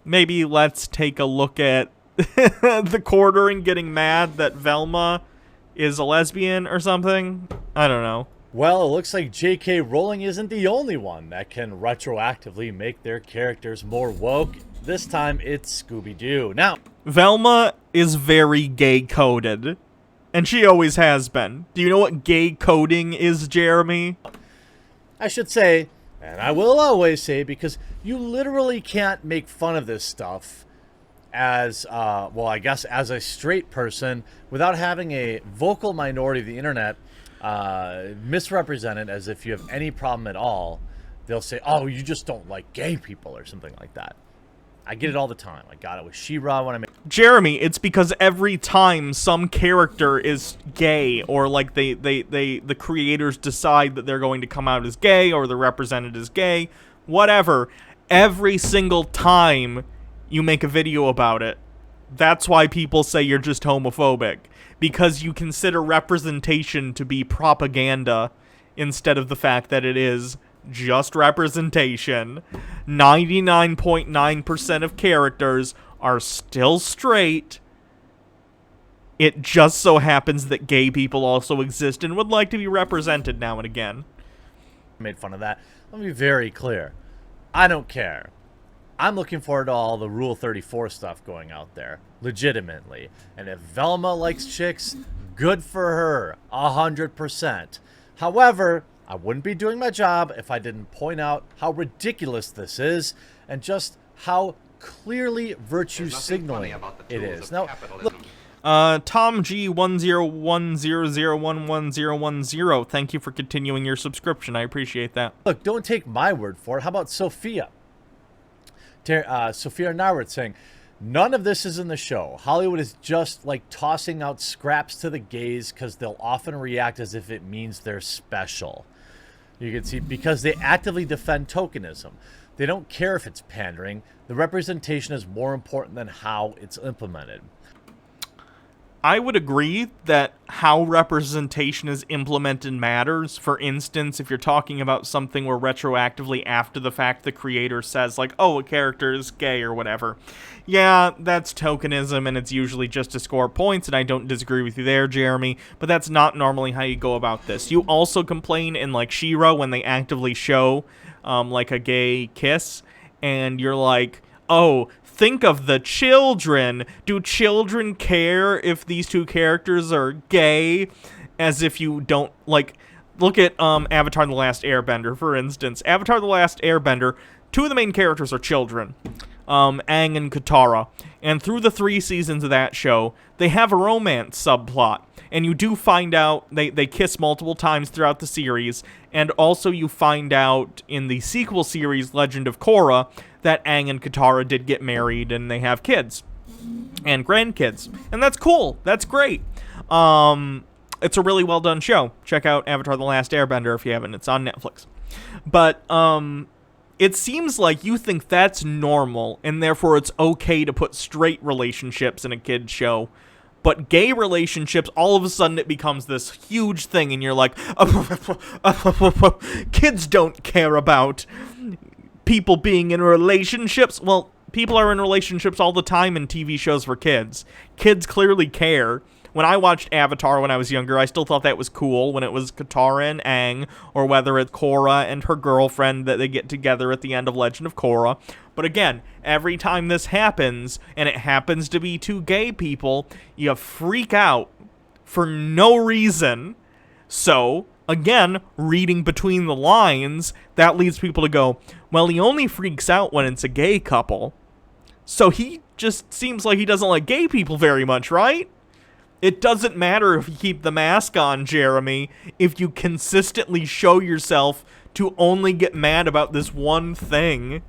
Maybe let's take a look at the quartering getting mad that Velma is a lesbian or something. I don't know. Well, it looks like J.K. Rowling isn't the only one that can retroactively make their characters more woke. This time, it's Scooby-Doo. Now, Velma is very gay-coded, and she always has been. Do you know what gay coding is, Jeremy? I should say, and I will always say, because you literally can't make fun of this stuff as, well, I guess as a straight person without having a vocal minority of the internet misrepresented as if you have any problem at all. They'll say, oh, you just don't like gay people or something like that. I get it all the time. I got it with She-Ra when I made... Jeremy, it's because every time some character is gay, or like the creators decide that they're going to come out as gay, or they're represented as gay, whatever, every single time you make a video about it, that's why people say you're just homophobic. Because you consider representation to be propaganda instead of the fact that it is just representation. 99.9% of characters are still straight. It just so happens that gay people also exist and would like to be represented now and again. Made fun of that. Let me be very clear. I don't care. I'm looking forward to all the Rule 34 stuff going out there, legitimately. And if Velma likes chicks, good for her, 100%. However, I wouldn't be doing my job if I didn't point out how ridiculous this is and just how clearly virtue signaling it is. Now, look, Tom G 10100111010. Thank you for continuing your subscription. I appreciate that. Look, don't take my word for it. How about Sophia? Sophia Narwitz saying, none of this is in the show. Hollywood is just like tossing out scraps to the gays because they'll often react as if it means they're special. You can see, because they actively defend tokenism. They don't care if it's pandering. The representation is more important than how it's implemented. I would agree that how representation is implemented matters. For instance, if you're talking about something where retroactively after the fact the creator says, like, oh, a character is gay or whatever. Yeah, that's tokenism, and it's usually just to score points, and I don't disagree with you there, Jeremy, but that's not normally how you go about this. You also complain in, like, She-Ra when they actively show, like, a gay kiss, and you're like, oh, think of the children. Do children care if these two characters are gay? As if you don't, like, look at Avatar The Last Airbender, for instance. Avatar The Last Airbender, two of the main characters are children, Aang and Katara. And through the 3 seasons of that show, they have a romance subplot. And you do find out, they kiss multiple times throughout the series, and also you find out in the sequel series, Legend of Korra, that Aang and Katara did get married and they have kids and grandkids. And that's cool. That's great. It's a really well done show. Check out Avatar The Last Airbender if you haven't. It's on Netflix. But it seems like you think that's normal and therefore it's okay to put straight relationships in a kid's show. But gay relationships, all of a sudden it becomes this huge thing and you're like, kids don't care about people being in relationships. Well, people are in relationships all the time in TV shows for kids. Kids clearly care. When I watched Avatar when I was younger, I still thought that was cool when it was Katara and Aang, or whether it's Korra and her girlfriend that they get together at the end of Legend of Korra. But again, every time this happens, and it happens to be two gay people, you freak out for no reason. So, again, reading between the lines, that leads people to go, well, he only freaks out when it's a gay couple. So he just seems like he doesn't like gay people very much, right? It doesn't matter if you keep the mask on, Jeremy, if you consistently show yourself to only get mad about this one thing.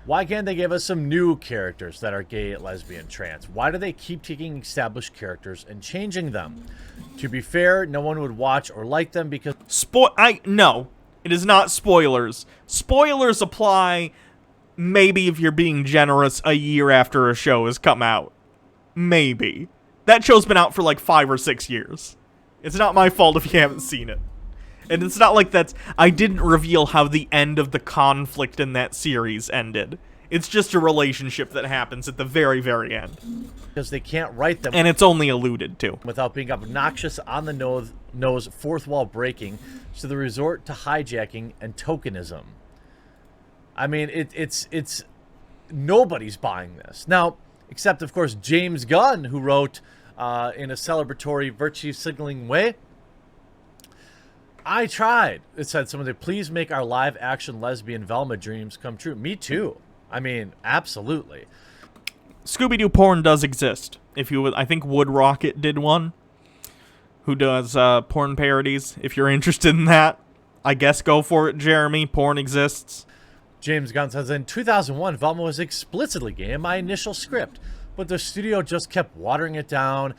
Why can't they give us some new characters that are gay, lesbian, trans? Why do they keep taking established characters and changing them? To be fair, no one would watch or like them because... No, it is not spoilers. Spoilers apply maybe if you're being generous a year after a show has come out. Maybe. That show's been out for like 5 or 6 years. It's not my fault if you haven't seen it. And it's not like I didn't reveal how the end of the conflict in that series ended. It's just a relationship that happens at the very, very end. Because they can't write them And it's only alluded to. without being obnoxious, on the nose, fourth wall breaking, so they resort to hijacking and tokenism. I mean, it's nobody's buying this. Now, except, of course, James Gunn, who wrote in a celebratory virtue signaling way, I tried. It said, somebody, please make our live action lesbian Velma dreams come true. Me too. I mean, absolutely. Scooby-Doo porn does exist. If you would, I think Wood Rocket did one, who does porn parodies. If you're interested in that, I guess go for it, Jeremy. Porn exists. James Gunn says, in 2001, Velma was explicitly gay in my initial script, but the studio just kept watering it down,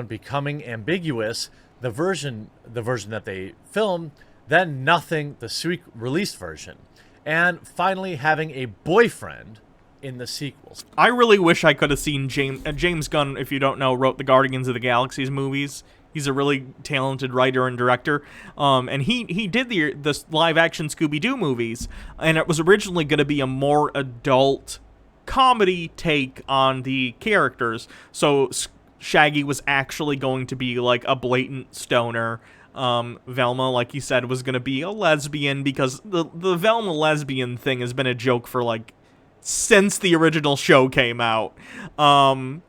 becoming ambiguous. The version that they filmed, then nothing, the released version, and finally having a boyfriend in the sequels. I really wish I could have seen James Gunn, if you don't know, wrote the Guardians of the Galaxy movies. He's a really talented writer and director, and he did the live-action Scooby-Doo movies, and it was originally going to be a more adult comedy take on the characters. So Shaggy was actually going to be like a blatant stoner. Velma, like you said, was going to be a lesbian, because the Velma lesbian thing has been a joke for like since the original show came out. And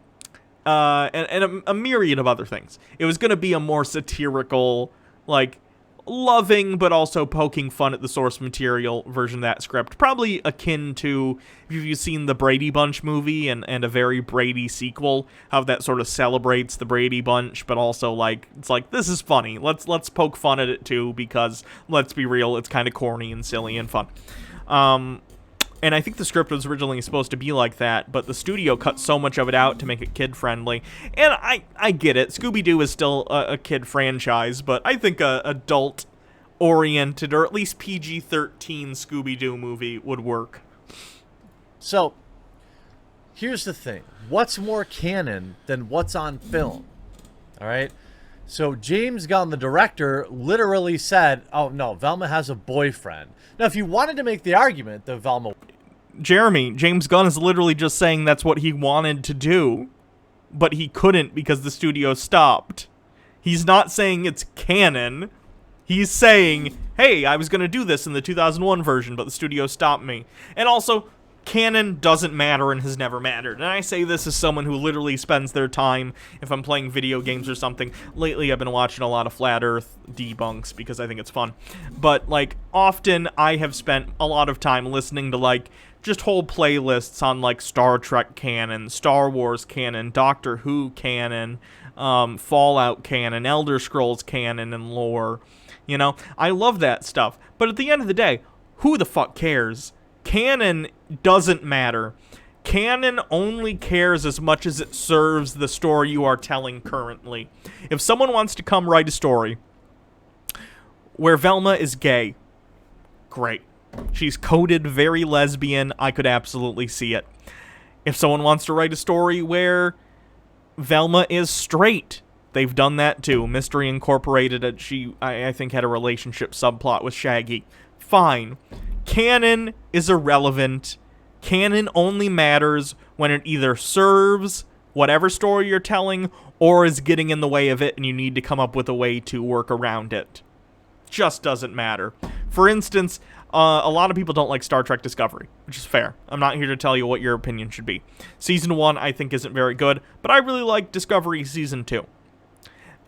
a myriad of other things. It was going to be a more satirical, like, loving but also poking fun at the source material version of that script. Probably akin to, if you've seen the Brady Bunch movie and a very Brady sequel, how that sort of celebrates the Brady Bunch, but also, like, it's like, this is funny. Let's poke fun at it, too, because, let's be real, it's kind of corny and silly and fun. And I think the script was originally supposed to be like that, but the studio cut so much of it out to make it kid-friendly. And I get it. Scooby-Doo is still a kid franchise, but I think a adult-oriented, or at least PG-13 Scooby-Doo movie would work. So, here's the thing. What's more canon than what's on film? All right? So, James Gunn, the director, literally said, oh, no, Velma has a boyfriend. Now, if you wanted to make the argument that Velma... Jeremy, James Gunn is literally just saying that's what he wanted to do, but he couldn't because the studio stopped. He's not saying it's canon. He's saying, hey, I was going to do this in the 2001 version, but the studio stopped me. And also, canon doesn't matter and has never mattered. And I say this as someone who literally spends their time, if I'm playing video games or something. Lately, I've been watching a lot of Flat Earth debunks because I think it's fun. But, like, often I have spent a lot of time listening to, like, just whole playlists on, like, Star Trek canon, Star Wars canon, Doctor Who canon, Fallout canon, Elder Scrolls canon and lore. You know, I love that stuff. But at the end of the day, who the fuck cares? Canon doesn't matter. Canon only cares as much as it serves the story you are telling currently. If someone wants to come write a story where Velma is gay, great. She's coded very lesbian. I could absolutely see it. If someone wants to write a story where Velma is straight, they've done that too. Mystery Incorporated, I think, had a relationship subplot with Shaggy. Fine. Canon is irrelevant. Canon only matters when it either serves whatever story you're telling or is getting in the way of it and you need to come up with a way to work around it. Just doesn't matter. For instance, a lot of people don't like Star Trek Discovery, which is fair. I'm not here to tell you what your opinion should be. Season 1, I think, isn't very good, but I really like Discovery Season 2.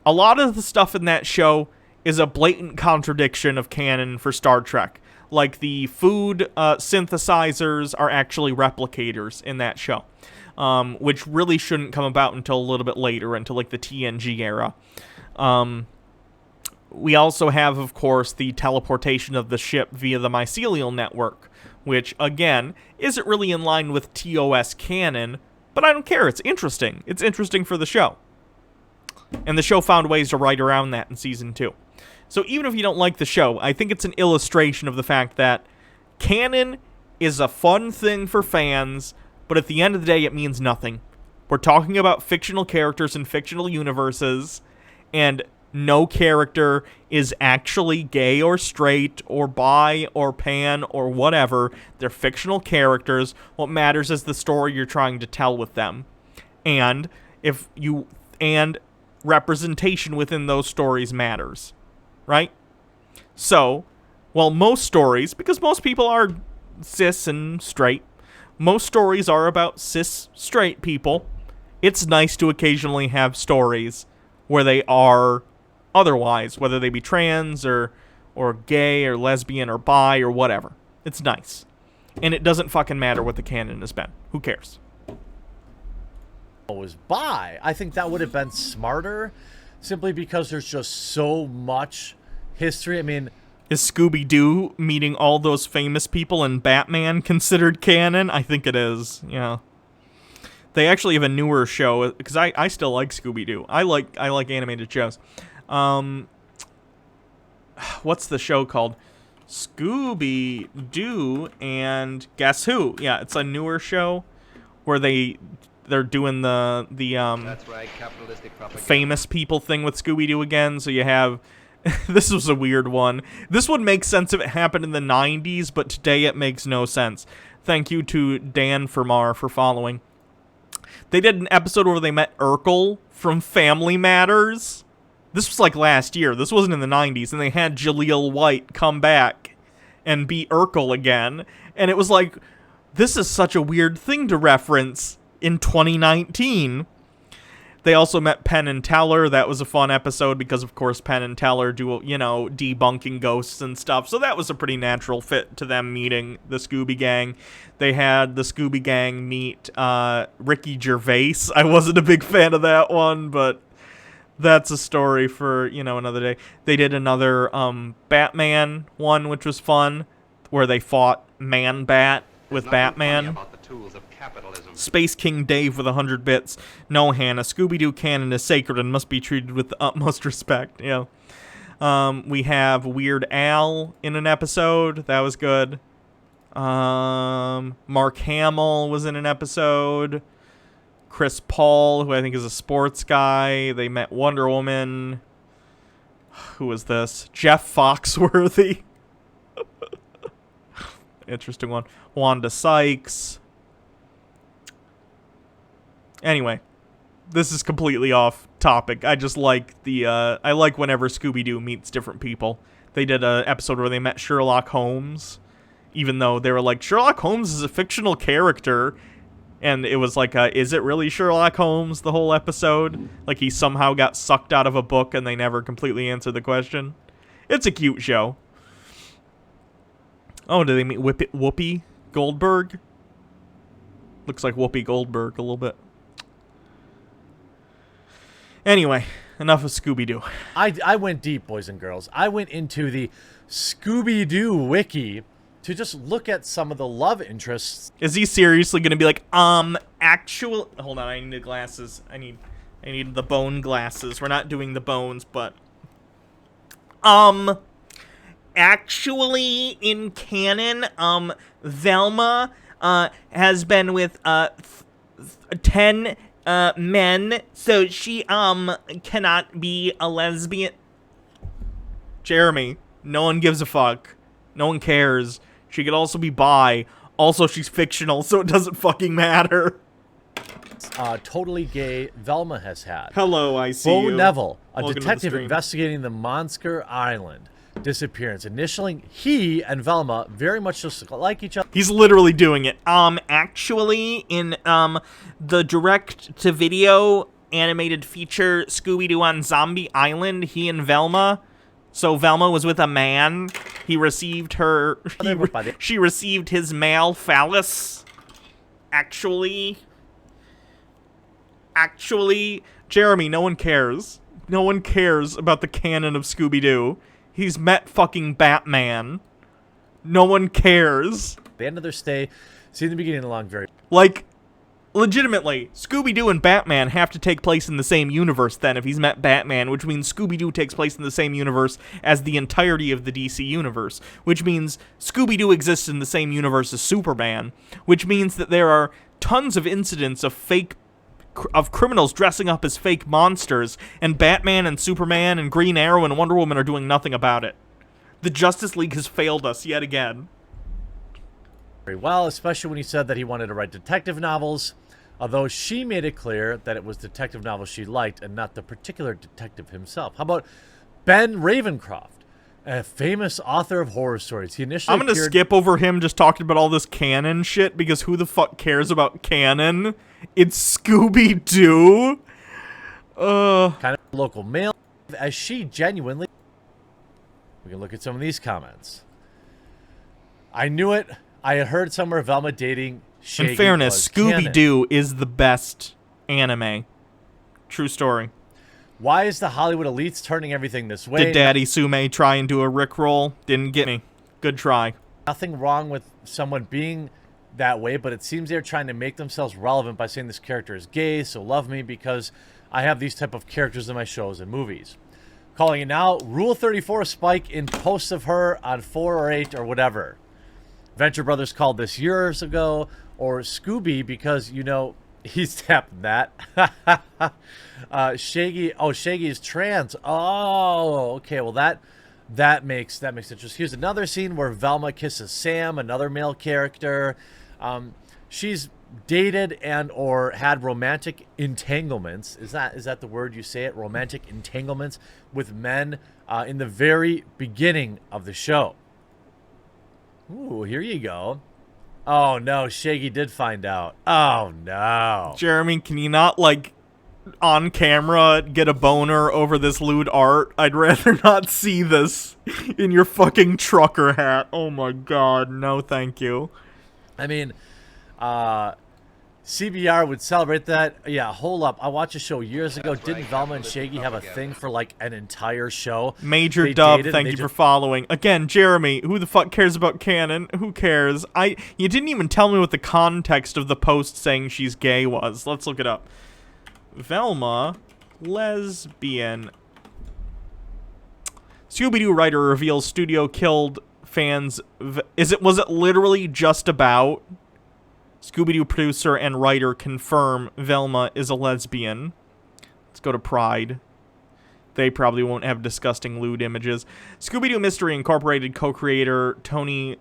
A lot of the stuff in that show is a blatant contradiction of canon for Star Trek. Like, the food synthesizers are actually replicators in that show, which really shouldn't come about until a little bit later, until, like, the TNG era. We also have, of course, the teleportation of the ship via the mycelial network, which, again, isn't really in line with TOS canon, but I don't care. It's interesting. It's interesting for the show. And the show found ways to write around that in Season 2. So even if you don't like the show, I think it's an illustration of the fact that canon is a fun thing for fans, but at the end of the day, it means nothing. We're talking about fictional characters in fictional universes, and no character is actually gay or straight or bi or pan or whatever. They're fictional characters. What matters is the story you're trying to tell with them. And representation within those stories matters. Right? So, well, most stories, because most people are cis and straight, most stories are about cis straight people. It's nice to occasionally have stories where they are otherwise, whether they be trans or gay or lesbian or bi or whatever. It's nice. And it doesn't fucking matter what the canon has been. Who cares? Was bi. I think that would have been smarter, simply because there's just so much history. I mean, is Scooby-Doo meeting all those famous people in Batman considered canon? I think it is, yeah. They actually have a newer show, because I still like Scooby-Doo. I like animated shows. What's the show called? Scooby-Doo and Guess Who? Yeah, it's a newer show where they're doing the That's right, capitalistic propaganda. Famous people thing with Scooby-Doo again. So you have this was a weird one. This would make sense if it happened in the 90s, but today it makes no sense. Thank you to Dan Fermar for following. They did an episode where they met Urkel from Family Matters. This was like last year. This wasn't in the 90s. And they had Jaleel White come back and be Urkel again. And it was like, this is such a weird thing to reference in 2019. They also met Penn and Teller. That was a fun episode because, of course, Penn and Teller do, debunking ghosts and stuff. So that was a pretty natural fit to them meeting the Scooby Gang. They had the Scooby Gang meet Ricky Gervais. I wasn't a big fan of that one, but that's a story for, another day. They did another Batman one, which was fun, where they fought Man-Bat with Batman. Space King Dave with 100 bits. No, Hannah. Scooby-Doo canon is sacred and must be treated with the utmost respect. Yeah. We have Weird Al in an episode. That was good. Mark Hamill was in an episode. Chris Paul, who I think is a sports guy. They met Wonder Woman. Who was this? Jeff Foxworthy. Interesting one. Wanda Sykes. Anyway, this is completely off topic. I just like I like whenever Scooby-Doo meets different people. They did an episode where they met Sherlock Holmes, even though they were like, Sherlock Holmes is a fictional character. And it was like, is it really Sherlock Holmes, the whole episode? Like he somehow got sucked out of a book and they never completely answered the question. It's a cute show. Oh, did they meet Whoopi Goldberg? Looks like Whoopi Goldberg a little bit. Anyway, enough of Scooby-Doo. I went deep, boys and girls. I went into the Scooby-Doo wiki to just look at some of the love interests. Is he seriously going to be like, actual... Hold on, I need the glasses. I need the bone glasses. We're not doing the bones, but... Actually, in canon, Velma, has been with, 10... men, so she, cannot be a lesbian. Jeremy, no one gives a fuck. No one cares. She could also be bi. Also, she's fictional, so it doesn't fucking matter. Totally gay Velma has had. Hello, I see Bo you. Neville, a Welcome to the detective stream. investigating the Monsker Island disappearance. Initially, he and Velma very much just like each other. He's literally doing it. Actually, in, the direct-to-video animated feature Scooby-Doo on Zombie Island, he and Velma... So Velma was with a man. He received her... she received his male phallus. Actually, Jeremy, no one cares. No one cares about the canon of Scooby-Doo. He's met fucking Batman. No one cares. At the end of their stay, see in the beginning along very... Like, legitimately, Scooby-Doo and Batman have to take place in the same universe then if he's met Batman, which means Scooby-Doo takes place in the same universe as the entirety of the DC universe, which means Scooby-Doo exists in the same universe as Superman, which means that there are tons of incidents of fake of criminals dressing up as fake monsters, and Batman and Superman and Green Arrow and Wonder Woman are doing nothing about it. The Justice League has failed us yet again. Very well, especially when he said that he wanted to write detective novels, although she made it clear that it was detective novels she liked and not the particular detective himself. How about Ben Ravencroft, a famous author of horror stories? He initially I'm going to skip over him just talking about all this canon shit, because who the fuck cares about canon? It's Scooby-Doo. Kind of local male, as she genuinely... We can look at some of these comments. I knew it. I had heard somewhere Velma dating Shaggy. In fairness, was canon. Scooby-Doo is the best anime. True story. Why is the Hollywood elites turning everything this way? Did Daddy Sume try and do a Rickroll? Didn't get me. Good try. Nothing wrong with someone being that way, but it seems they're trying to make themselves relevant by saying this character is gay, so love me because I have these type of characters in my shows and movies. Calling it now, Rule 34 spike in posts of her on 4 or 8 or whatever. Venture Brothers called this years ago, or Scooby because, you know, he's tapping that. Shaggy is trans. Oh, okay. Well, that makes interest. Here's another scene where Velma kisses Sam, another male character. She's dated and or had romantic entanglements. Is that the word you say it? Romantic entanglements with men in the very beginning of the show. Ooh, here you go. Oh no, Shaggy did find out. Oh no. Jeremy, can you not, like, on camera get a boner over this lewd art? I'd rather not see this in your fucking trucker hat. Oh my god, no thank you. I mean, CBR would celebrate that. Yeah, hold up. I watched a show years ago. Didn't Velma and Shaggy have a thing for like an entire show? Major They Dub, dated, thank they you for just- following. Again, Jeremy, who the fuck cares about canon? Who cares? You didn't even tell me what the context of the post saying she's gay was. Let's look it up. Velma, lesbian. Scooby-Doo writer reveals studio killed fans. Was it literally just about? Scooby-Doo producer and writer confirm Velma is a lesbian. Let's go to Pride. They probably won't have disgusting lewd images. Scooby-Doo Mystery Incorporated co-creator Tony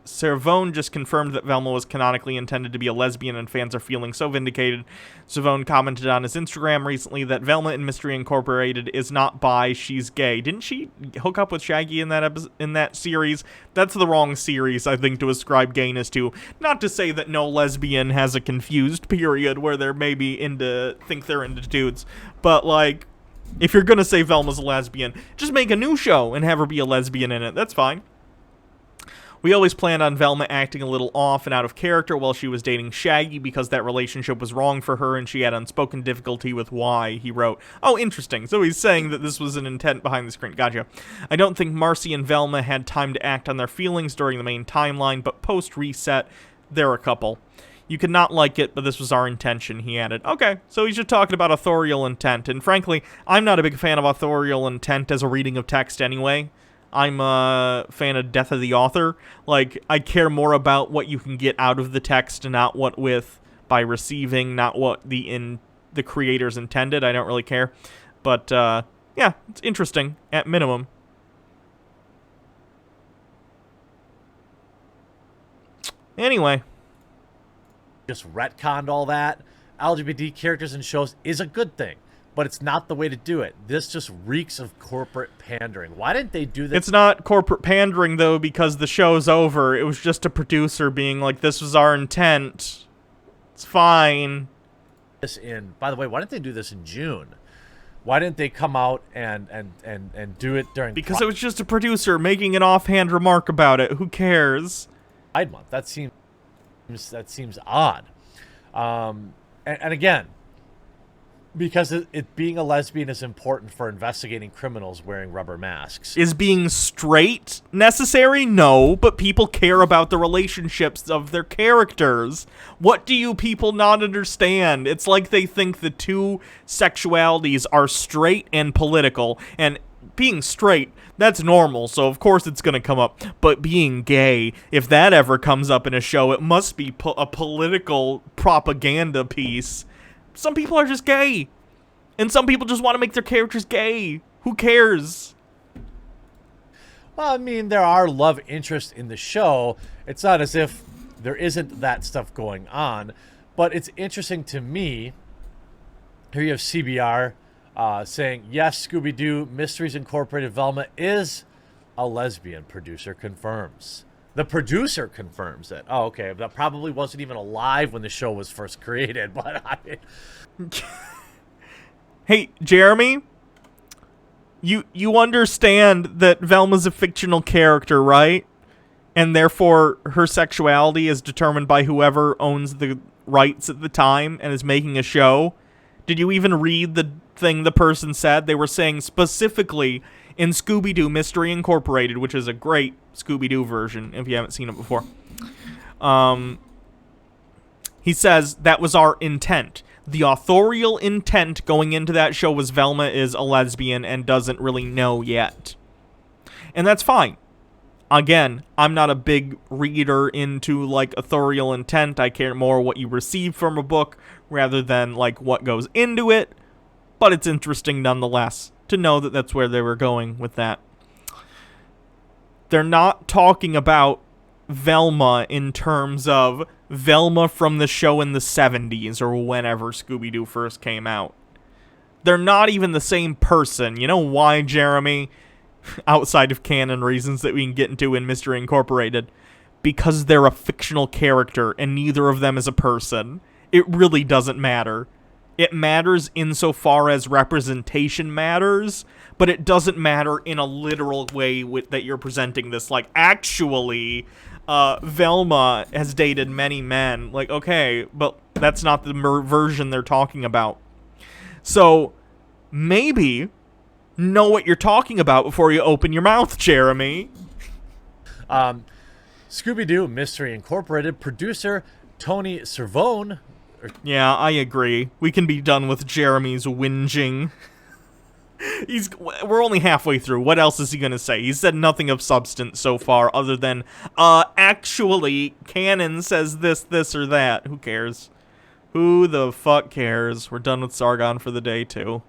Cervone just confirmed that Velma was canonically intended to be a lesbian, and fans are feeling so vindicated. Cervone commented on his Instagram recently that Velma in Mystery Incorporated is not bi, she's gay. Didn't she hook up with Shaggy in that series? That's the wrong series, I think, to ascribe gayness to. Not to say that no lesbian has a confused period where they're maybe think they're into dudes, but like, if you're gonna say Velma's a lesbian, just make a new show and have her be a lesbian in it. That's fine. We always planned on Velma acting a little off and out of character while she was dating Shaggy because that relationship was wrong for her and she had unspoken difficulty with why, he wrote. Oh, interesting. So he's saying that this was an intent behind the screen. Gotcha. I don't think Marcy and Velma had time to act on their feelings during the main timeline, but post-reset, they're a couple. You could not like it, but this was our intention, he added. Okay, so he's just talking about authorial intent, and frankly, I'm not a big fan of authorial intent as a reading of text anyway. I'm a fan of death of the author. Like, I care more about what you can get out of the text and not what by receiving, not what the creators intended. I don't really care. But, yeah, it's interesting, at minimum. Anyway. Just retconned all that. LGBT characters in shows is a good thing, but it's not the way to do it. This just reeks of corporate pandering. Why didn't they do this? It's not corporate pandering, though, because the show's over. It was just a producer being like, this was our intent. It's fine. By the way, why didn't they do this in June? Why didn't they come out and do it during Because it was just a producer making an offhand remark about it. Who cares? Pride Month? That seems odd. And again, because it being a lesbian is important for investigating criminals wearing rubber masks. Is being straight necessary? No, but people care about the relationships of their characters. What do you people not understand? It's like they think the two sexualities are straight and political, and being straight, that's normal, so of course it's gonna come up. But being gay, if that ever comes up in a show, it must be a political propaganda piece. Some people are just gay. And some people just want to make their characters gay. Who cares? Well, I mean, there are love interests in the show. It's not as if there isn't that stuff going on. But it's interesting to me. Here you have CBR saying, yes, Scooby-Doo Mysteries Incorporated Velma is a lesbian. Producer confirms. The producer confirms it. Oh, okay. That probably wasn't even alive when the show was first created. But I mean... Hey, Jeremy, you understand that Velma's a fictional character, right? And therefore, her sexuality is determined by whoever owns the rights at the time and is making a show. Did you even read the thing the person said? They were saying specifically in Scooby-Doo Mystery Incorporated, which is a great Scooby-Doo version, if you haven't seen it before. He says, that was our intent. The authorial intent going into that show was Velma is a lesbian and doesn't really know yet. And that's fine. Again, I'm not a big reader into, like, authorial intent. I care more what you receive from a book rather than, like, what goes into it. But it's interesting nonetheless to know that that's where they were going with that. They're not talking about Velma in terms of Velma from the show in the 70s or whenever Scooby-Doo first came out. They're not even the same person. You know why, Jeremy? Outside of canon reasons that we can get into in Mystery Incorporated. Because they're a fictional character and neither of them is a person. It really doesn't matter. It matters insofar as representation matters, but it doesn't matter in a literal way that you're presenting this. Like, actually, Velma has dated many men. Like, okay, but that's not the version they're talking about. So, maybe know what you're talking about before you open your mouth, Jeremy. Scooby-Doo Mystery Incorporated producer Tony Cervone. Yeah, I agree. We can be done with Jeremy's whinging. We're only halfway through. What else is he gonna say? He said nothing of substance so far, other than, actually, canon says this, or that. Who cares? Who the fuck cares? We're done with Sargon for the day, too.